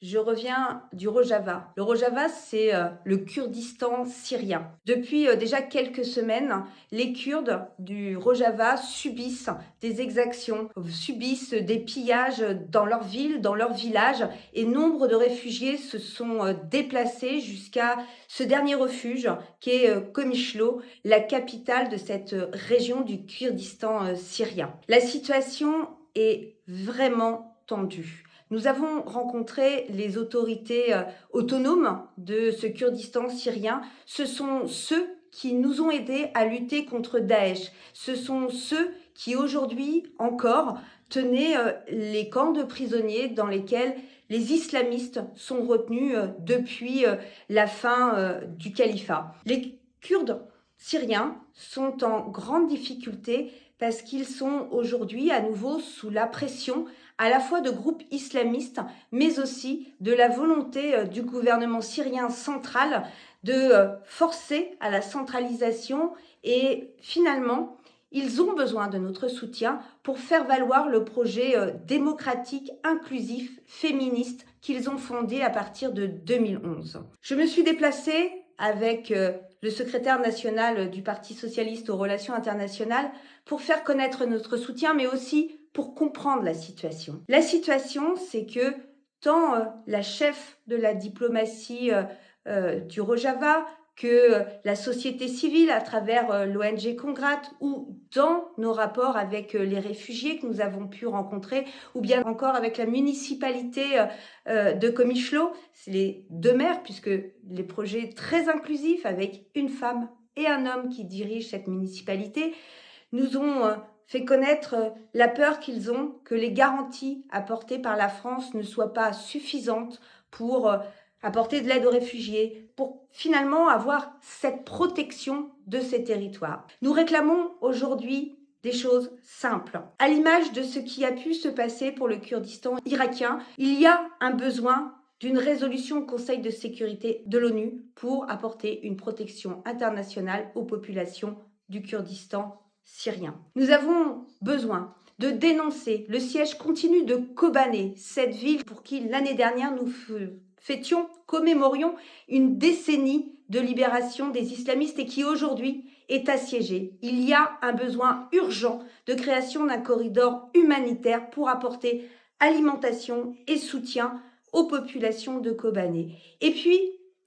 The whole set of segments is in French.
Je reviens du Rojava. Le Rojava, c'est le Kurdistan syrien. Depuis déjà quelques semaines, les Kurdes du Rojava subissent des exactions, subissent des pillages dans leur ville, dans leur village, et nombre de réfugiés se sont déplacés jusqu'à ce dernier refuge qui est Komishlo, la capitale de cette région du Kurdistan syrien. La situation est vraiment tendue. Nous avons rencontré les autorités autonomes de ce Kurdistan syrien. Ce sont ceux qui nous ont aidés à lutter contre Daesh. Ce sont ceux qui aujourd'hui encore tenaient les camps de prisonniers dans lesquels les islamistes sont retenus depuis la fin du califat. Les Kurdes syriens sont en grande difficulté parce qu'ils sont aujourd'hui à nouveau sous la pression à la fois de groupes islamistes, mais aussi de la volonté du gouvernement syrien central de forcer à la centralisation et finalement, ils ont besoin de notre soutien pour faire valoir le projet démocratique, inclusif, féministe qu'ils ont fondé à partir de 2011. Je me suis déplacée avec le secrétaire national du Parti socialiste aux relations internationales pour faire connaître notre soutien, mais aussi pour comprendre la situation. La situation, c'est que tant la chef de la diplomatie du Rojava que la société civile à travers l'ONG Congrats ou dans nos rapports avec les réfugiés que nous avons pu rencontrer ou bien encore avec la municipalité de Komishlo, c'est les deux maires puisque les projets très inclusifs avec une femme et un homme qui dirigent cette municipalité nous ont fait connaître la peur qu'ils ont que les garanties apportées par la France ne soient pas suffisantes pour apporter de l'aide aux réfugiés, pour finalement avoir cette protection de ces territoires. Nous réclamons aujourd'hui des choses simples. À l'image de ce qui a pu se passer pour le Kurdistan irakien, il y a un besoin d'une résolution au Conseil de sécurité de l'ONU pour apporter une protection internationale aux populations du Kurdistan syrien. Nous avons besoin de dénoncer le siège continu de Kobané, cette ville pour qui l'année dernière nous commémorions une décennie de libération des islamistes et qui aujourd'hui est assiégée. Il y a un besoin urgent de création d'un corridor humanitaire pour apporter alimentation et soutien aux populations de Kobané. Et puis,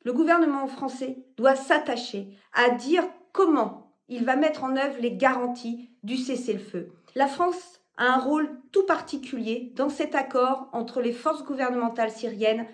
le gouvernement français doit s'attacher à dire comment il va mettre en œuvre les garanties du cessez-le-feu. La France a un rôle tout particulier dans cet accord entre les forces gouvernementales syriennes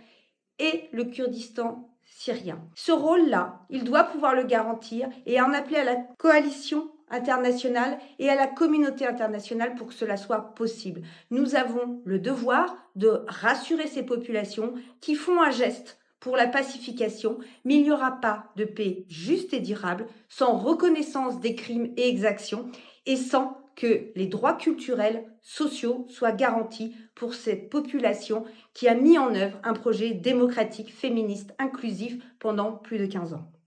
et le Kurdistan syrien. Ce rôle-là, il doit pouvoir le garantir et en appeler à la coalition internationale et à la communauté internationale pour que cela soit possible. Nous avons le devoir de rassurer ces populations qui font un geste pour la pacification, mais il n'y aura pas de paix juste et durable sans reconnaissance des crimes et exactions et sans que les droits culturels, sociaux soient garantis pour cette population qui a mis en œuvre un projet démocratique, féministe, inclusif pendant plus de 15 ans.